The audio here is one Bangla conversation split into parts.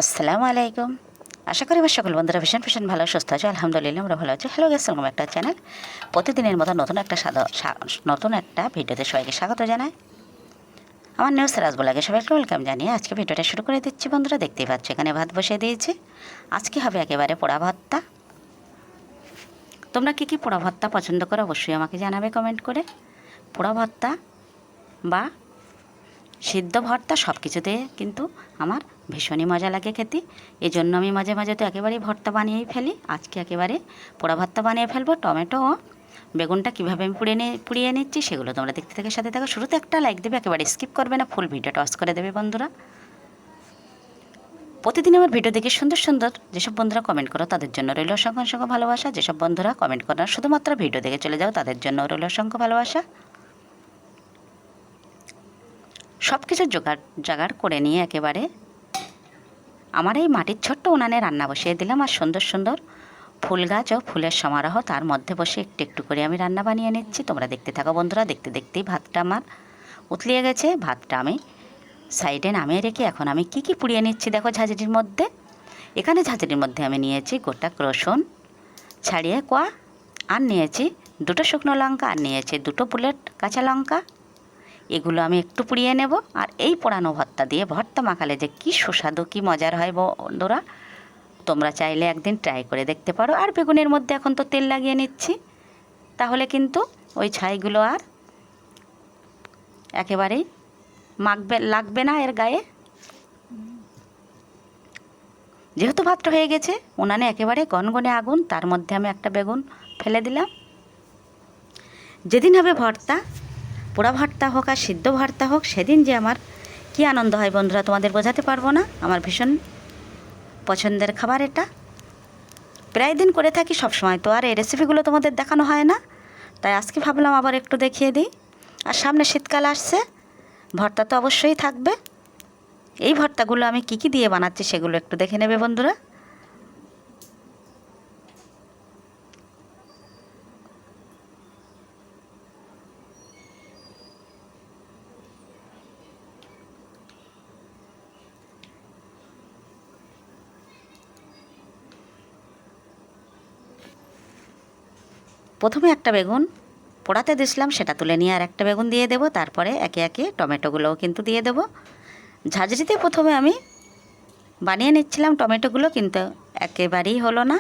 আসসালামু আলাইকুম। আশা করি আমার সকল বন্ধুরা ভীষণ ভীষণ ভালো সুস্থ আছে। আলহামদুলিল্লাহ আমরা ভালো আছি। হ্যালো গাইস, ওয়েলকাম একটা চ্যানেল। প্রতিদিনের মতো নতুন একটা ভিডিওতে সবাইকে স্বাগত জানাই। আমার নিউ সিরাজ ব্লগে সবাইকে ওয়েলকাম জানিয়ে আজকে ভিডিওটা শুরু করে দিচ্ছি। বন্ধুরা দেখতেই পাচ্ছ এখানে ভাত বসিয়ে দিয়েছি। আজকে হবে একেবারে পোড়া ভর্তা। তোমরা কী কী পোড়া ভর্তা পছন্দ করো অবশ্যই আমাকে জানাবে কমেন্ট করে। পোড়া ভর্তা বা সিদ্ধ ভর্তা সব কিছুতে কিন্তু আমার ভীষণই মজা লাগে খেতে। এই জন্য আমি মাঝে মাঝে তো একেবারেই ভর্তা বানিয়েই ফেলি। আজকে একেবারে পোড়া ভর্তা বানিয়ে ফেলবো। টমেটো ও বেগুনটা কীভাবে আমি পুড়িয়ে নিচ্ছি সেগুলো তোমরা দেখতে থেকে সাথে থাকো। শুরুতে একটা লাইক দেবে, একেবারে স্কিপ করবে না, ফুল ভিডিওটা ওয়াচ করে দেবে বন্ধুরা। প্রতিদিন আমার ভিডিও দেখে সুন্দর সুন্দর যেসব বন্ধুরা কমেন্ট করো তাদের জন্য রইল অসংখ্য অসংখ্য ভালোবাসা। যেসব বন্ধুরা কমেন্ট করো না, শুধুমাত্র ভিডিও দেখে চলে যাও, তাদের জন্য রইল অসংখ্য ভালোবাসা। সব কিছু জোগাড় করে নিয়ে একেবারে আমার এই মাটির ছোট্ট উনানে রান্না বসিয়ে দিলাম। আর সুন্দর সুন্দর ফুল গাছ ও ফুলের সমারোহ, তার মধ্যে বসে একটু একটু করে আমি রান্না বানিয়ে নিচ্ছি। তোমরা দেখতে থাকো বন্ধুরা। দেখতে দেখতেই ভাতটা আমার উতলিয়ে গেছে। ভাতটা আমি সাইডে নামিয়ে রেখে এখন আমি কি পুড়িয়ে নিচ্ছি দেখো ঝাঁঝরির মধ্যে। এখানে ঝাঁঝরির মধ্যে আমি নিয়েছি গোটা রসুন ছাড়িয়ে কোয়া, আর নিয়েছি দুটো শুকনো লঙ্কা, আর নিয়েছি দুটো বুলেট কাঁচা লঙ্কা। এগুলো আমি একটু পুড়িয়ে নেব। আর এই পোড়ানো ভর্তা দিয়ে ভর্তা মাখালে যে কী সুস্বাদু, কী মজার হয় বন্ধুরা, তোমরা চাইলে একদিন ট্রাই করে দেখতে পারো। আর বেগুনের মধ্যে এখন তো তেল লাগিয়ে নিচ্ছি, তাহলে কিন্তু ওই ছাইগুলো আর একেবারেই লাগবে না এর গায়ে। যেহেতু ভাতটা হয়ে গেছে, উনানে একেবারে গনগনে আগুন, তার মধ্যে আমি একটা বেগুন ফেলে দিলাম। যেদিন হবে ভর্তা, পোড়া ভর্তা হোক আর সিদ্ধ ভর্তা হোক, সেদিন যে আমার কী আনন্দ হয় বন্ধুরা তোমাদের বোঝাতে পারবো না। আমার ভীষণ পছন্দের খাবার এটা, প্রায় দিন করে থাকি সব সময়। তো আর এই রেসিপিগুলো তোমাদের দেখানো হয় না, তাই আজকে ভাবলাম আবার একটু দেখিয়ে দিই। আর সামনে শীতকাল আসছে, ভর্তা তো অবশ্যই থাকবে। এই ভর্তাগুলো আমি কি কি দিয়ে বানাচ্ছি সেগুলো একটু দেখে নেবে বন্ধুরা। প্রথমে একটা বেগুন পোড়াতে দিয়েছিলাম, সেটা তুলে নিয়ে আর একটা বেগুন দিয়ে দেবো। তারপরে একে একে টমেটোগুলোও কিন্তু দিয়ে দেবো। ঝাঁঝরিতে প্রথমে আমি বানিয়ে নিচ্ছিলাম টমেটোগুলো, কিন্তু একেবারেই হলো না।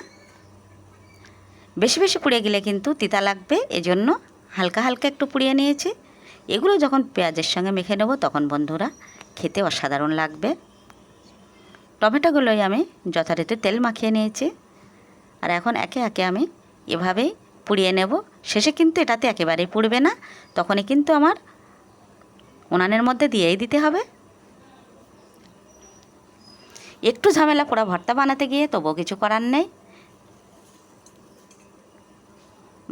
বেশি বেশি পুড়ে গেলে কিন্তু তিতা লাগবে, এজন্য হালকা হালকা একটু পুড়িয়ে নিয়েছি। এগুলো যখন পেঁয়াজের সঙ্গে মেখে নেব তখন বন্ধুরা খেতে অসাধারণ লাগবে। টমেটোগুলোই আমি যথারীতি তেল মাখিয়ে নিয়েছি। আর এখন একে একে আমি এভাবেই পুড়িয়ে নেব। শেষে কিন্তু এটাতে একেবারেই পুড়বে না, তখনই কিন্তু আমার উনানের মধ্যে দিয়েই দিতে হবে। একটু ঝামেলা পোড়া ভর্তা বানাতে গিয়ে, তবুও কিছু করার নেই।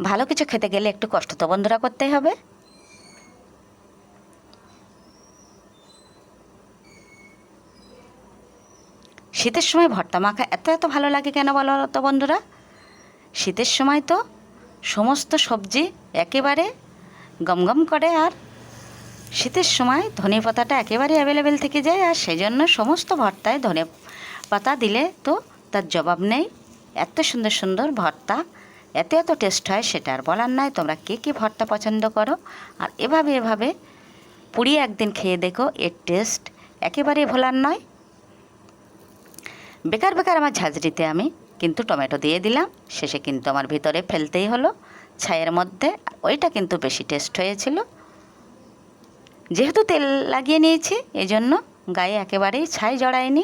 ভালো কিছু খেতে গেলে একটু কষ্ট তো বন্ধুরা করতেই হবে। শীতের সময় ভর্তা মাখা এত এত ভালো লাগে কেন বলো তো বন্ধুরা? শীতের সময় তো সমস্ত সবজি একেবারে গমগম করে, আর শীতের সময় ধনে পাতাটা একেবারে অ্যাভেলেবেল থেকে যায়। আর সেই জন্য সমস্ত ভর্তায় ধনে পাতা দিলে তো তার জবাব নেই। এত সুন্দর সুন্দর ভর্তা, এত এত টেস্ট হয়, সেটা আর বলার নয়। তোমরা কে কী ভর্তা পছন্দ করো আর এভাবে পুড়িয়ে একদিন খেয়ে দেখো, এর টেস্ট একেবারেই ভোলার নয়। বেকার বেকার আমার ঝাঁঝরিতে আমি কিন্তু টমেটো দিয়ে দিলাম, শেষে কিন্তু আমার ভিতরে ফেলতেই হলো ছাইয়ের মধ্যে। ওইটা কিন্তু বেশি টেস্ট হয়েছিল। যেহেতু তেল লাগিয়ে নিয়েছি, এই জন্য গায়ে একেবারেই ছাই জড়ায়নি,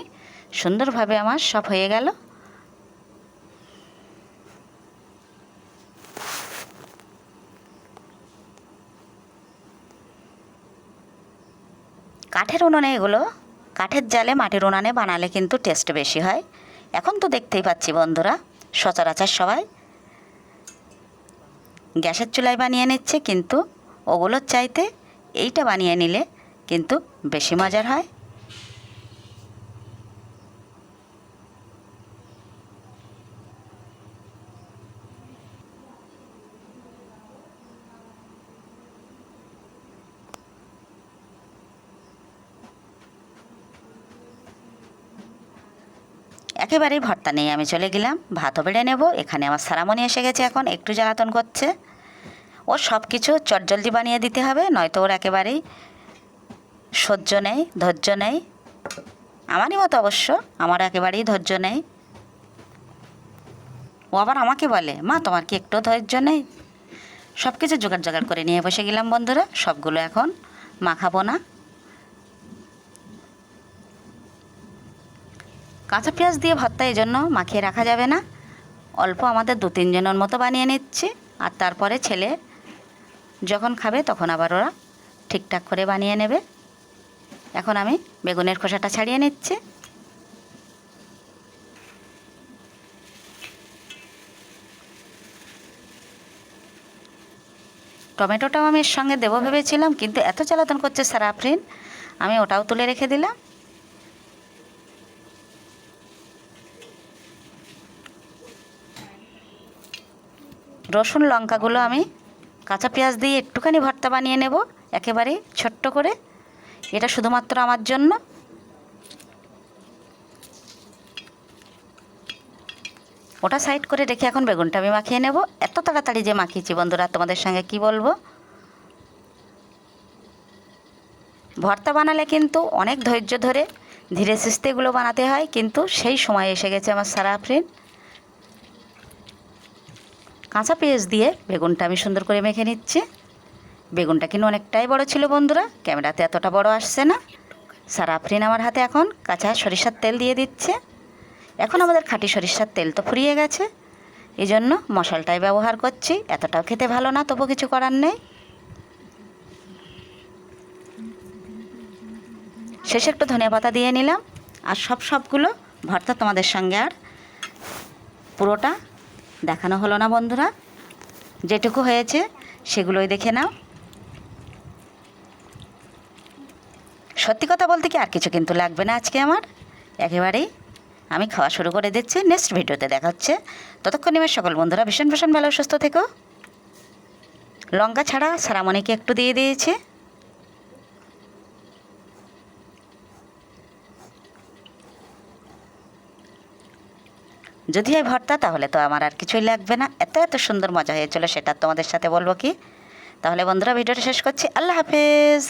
সুন্দরভাবে আমার সব হয়ে গেল। কাঠের উনুনে এগুলো, কাঠের জালে মাটির উনানে বানালে কিন্তু টেস্ট বেশি হয়। এখন তো দেখতেই পাচ্ছি বন্ধুরা সচরাচর সবাই গ্যাসের চুলায় বানিয়ে নিচ্ছে, কিন্তু ওগুলোর চাইতে এইটা বানিয়ে নিলে কিন্তু বেশি মজার হয়। একেবারেই ভর্তা নিয়ে আমি চলে গেলাম ভাতও বেড়ে নেব। এখানে আমার সারামণি এসে গেছে, এখন একটু জ্বালাতন করছে। ওর সব কিছু চটজলদি বানিয়ে দিতে হবে, নয়তো ওর একেবারেই সহ্য নেই, ধৈর্য নেই। আমারই মতো অবশ্য, আমার একেবারেই ধৈর্য নেই। ও আবার আমাকে বলে, মা তোমার কি একটু ধৈর্য নেই? সব কিছু জোগাড় করে নিয়ে বসে গেলাম বন্ধুরা। সবগুলো এখন মাখাবো না। কাঁচা পেঁয়াজ দিয়ে ভর্তা এই জন্য মাখিয়ে রাখা যাবে না, অল্প আমাদের 2-3 জনের মতো বানিয়ে নিচ্ছি। আর তারপরে ছেলে যখন খাবে তখন আবার ওরা ঠিকঠাক করে বানিয়ে নেবে। এখন আমি বেগুনের খোসাটা ছাড়িয়ে নিচ্ছি। টমেটোটাও আমি এর সঙ্গে দেবো ভেবেছিলাম, কিন্তু এত জ্বালাতন করছে সারা আফরিন, আমি ওটাও তুলে রেখে দিলাম। রসুন লঙ্কাগুলো আমি কাঁচা পেঁয়াজ দিয়ে একটুখানি ভর্তা বানিয়ে নেব, একেবারেই ছোট্ট করে। এটা শুধুমাত্র আমার জন্য। ওটা সাইড করে রেখে এখন বেগুনটা আমি মাখিয়ে নেব। এত তাড়াতাড়ি যে মাখিয়েছি বন্ধুরা, তোমাদের সঙ্গে কি বলবো। ভর্তা বানালে কিন্তু অনেক ধৈর্য ধরে ধীরে সুস্থে এগুলো বানাতে হয়, কিন্তু সেই সময় এসে গেছে আমার সারা আফরিন। কাঁচা পেঁয়াজ দিয়ে বেগুনটা আমি সুন্দর করে মেখে নিচ্ছি। বেগুনটা কিন্তু অনেকটাই বড় ছিল বন্ধুরা, ক্যামেরাতে এতটা বড় আসছে না। সারা আফরিন আমার হাতে এখন কাঁচা সরিষার তেল দিয়ে দিচ্ছে। এখন আমাদের খাঁটি সরিষার তেল তো ফুরিয়ে গেছে, এই জন্য মশলাটাই ব্যবহার করছি। এতটাও খেতে ভালো না, তবু কিছু করার নেই। শেষে একটু ধনিয়া পাতা দিয়ে নিলাম। আর সবগুলো ভর্তা তোমাদের সঙ্গে আর পুরোটা দেখানো হলো না বন্ধুরা, যেটুকু হয়েছে সেগুলোই দেখে নাও। সত্যি কথা বলতে কি আর কিছু কিন্তু লাগবে না আজকে আমার, একেবারেই আমি খাওয়া শুরু করে দিচ্ছি। নেক্সট ভিডিওতে দেখা হচ্ছে। ততক্ষণ আমার সকল বন্ধুরা ভীষণ ভীষণ ভালো সুস্থ থেকো। লঙ্কা ছাড়া সারামণিকে একটু দিয়ে দিয়েছি। যদি হয় ভর্তা, তাহলে তো আমার আর কিছুই লাগবে না। এত সুন্দর মজা হয়েছিল, সেটা তোমাদের সাথে বলবো কি। তাহলে বন্ধুরা ভিডিওটা শেষ করছি। আল্লাহ হাফেজ।